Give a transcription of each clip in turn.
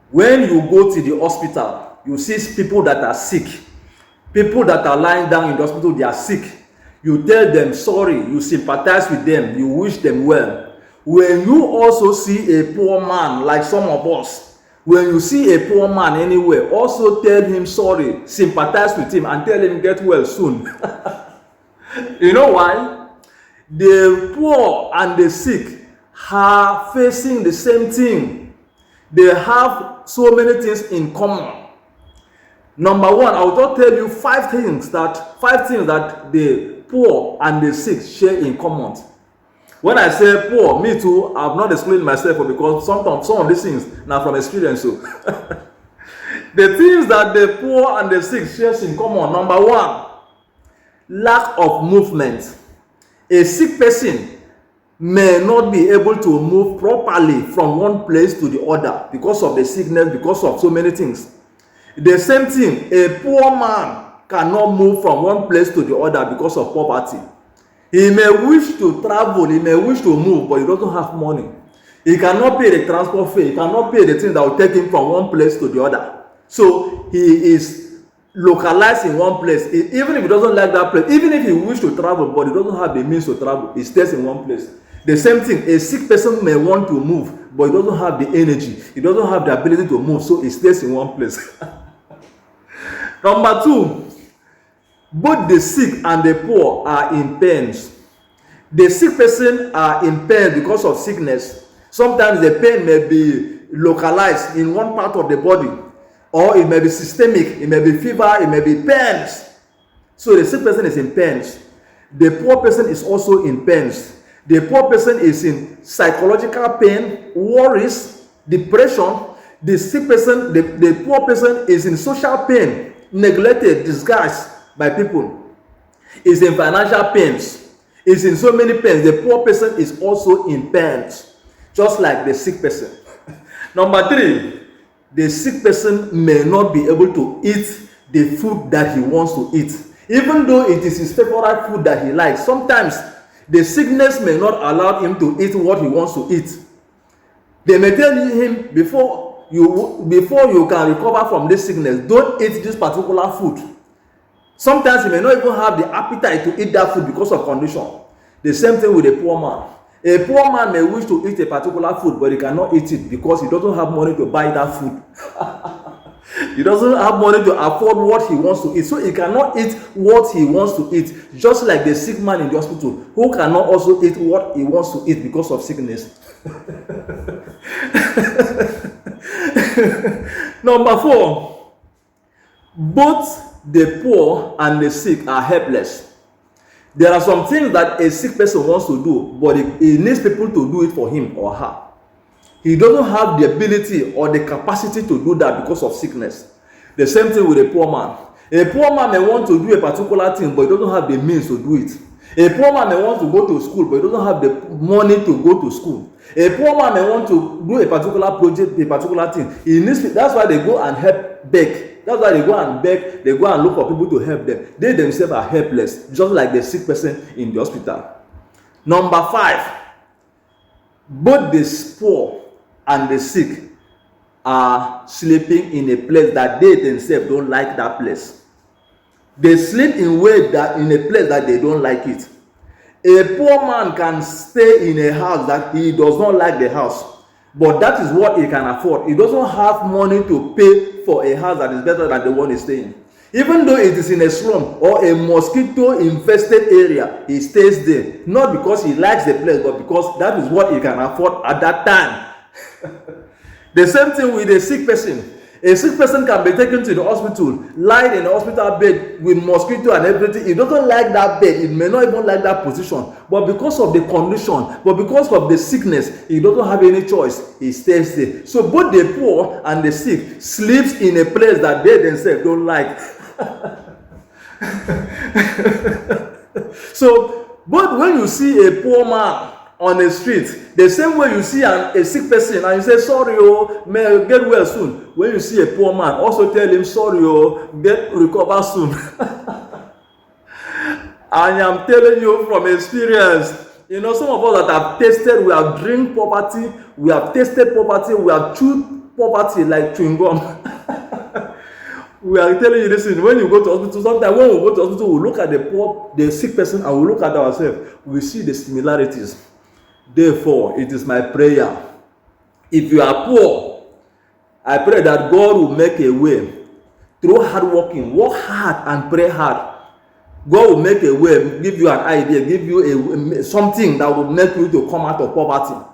When you go to the hospital, you see people that are sick, people that are lying down in the hospital, they are sick. You tell them sorry, you sympathize with them, you wish them well. When you also see a poor man like some of us, when you see a poor man anywhere, also tell him sorry, sympathize with him, and tell him get well soon. You know why? The poor and the sick are facing the same thing. They have so many things in common. Number one, I will just tell you five things that the poor and the sick share in common. When I say poor, me too, I've not explained myself because sometimes some of these things now from experience. So the things that the poor and the sick share in common. Number one, lack of movement. A sick person may not be able to move properly from one place to the other because of the sickness, because of so many things. The same thing, a poor man cannot move from one place to the other because of poverty. He may wish to travel, he may wish to move, but he doesn't have money. He cannot pay the transport fare, he cannot pay the thing that will take him from one place to the other. So he is localized in one place. Even if he doesn't like that place, even if he wishes to travel, but he doesn't have the means to travel, he stays in one place. The same thing, a sick person may want to move, but he doesn't have the energy, he doesn't have the ability to move, so he stays in one place. Number two, both the sick and the poor are in pains. The sick person are in pain because of sickness. Sometimes the pain may be localized in one part of the body, or it may be systemic, it may be fever, it may be pains. So the sick person is in pains. The poor person is also in pains. The poor person is in psychological pain, worries, depression. The sick person, the poor person is in social pain, neglected, disguised by people. Is in financial pains. Is in so many pains. The poor person is also in pains, just like the sick person. Number three, the sick person may not be able to eat the food that he wants to eat, even though it is his favorite food that he likes. Sometimes the sickness may not allow him to eat what he wants to eat. They may tell him before you can recover from this sickness, don't eat this particular food. Sometimes he may not even have the appetite to eat that food because of condition. The same thing with a poor man. A poor man may wish to eat a particular food, but he cannot eat it because he doesn't have money to buy that food. He doesn't have money to afford what he wants to eat, so he cannot eat what he wants to eat. Just like the sick man in the hospital, who cannot also eat what he wants to eat because of sickness. Number four, both the poor and the sick are helpless. There are some things that a sick person wants to do, but he needs people to do it for him or her. He doesn't have the ability or the capacity to do that because of sickness. The same thing with a poor man. A poor man may want to do a particular thing, but he doesn't have the means to do it. A poor man may want to go to school, but he doesn't have the money to go to school. A poor man may want to do a particular project, a particular thing. He needs. That's why they go and help beg. That's why they go and beg. They go and look for people to help them. They themselves are helpless, just like the sick person in the hospital. Number five, both the poor and the sick are sleeping in a place that they themselves don't like that place. They sleep in a place that they don't like it. A poor man can stay in a house that he does not like the house, but that is what he can afford. He doesn't have money to pay for a house that is better than the one he's staying. Even though it is in a slum or a mosquito infested area, he stays there. Not because he likes the place, but because that is what he can afford at that time. The same thing with a sick person. A sick person can be taken to the hospital, lying in a hospital bed with mosquito and everything. He doesn't like that bed. He may not even like that position. But because of the condition, but because of the sickness, he doesn't have any choice. He stays there. So both the poor and the sick sleeps in a place that they themselves don't like. So, but when you see a poor man on the street, the same way you see a sick person and you say, sorry, oh, may get well soon. When you see a poor man, also tell him, sorry, oh, recover soon. And I'm telling you from experience, you know, some of us that have tasted, we have drink poverty, we have tasted poverty, we have chewed poverty like chewing gum. We are telling you this thing. When you go to hospital, sometimes when we go to hospital, we look at the sick person, and we look at ourselves. We see the similarities. Therefore, it is my prayer. If you are poor, I pray that God will make a way through hard working. Work hard and pray hard. God will make a way, give you an idea, give you something that will make you to come out of poverty.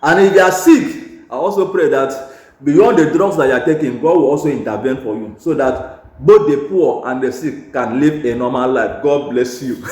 And if you are sick, I also pray that beyond the drugs that you are taking, God will also intervene for you, so that both the poor and the sick can live a normal life. God bless you.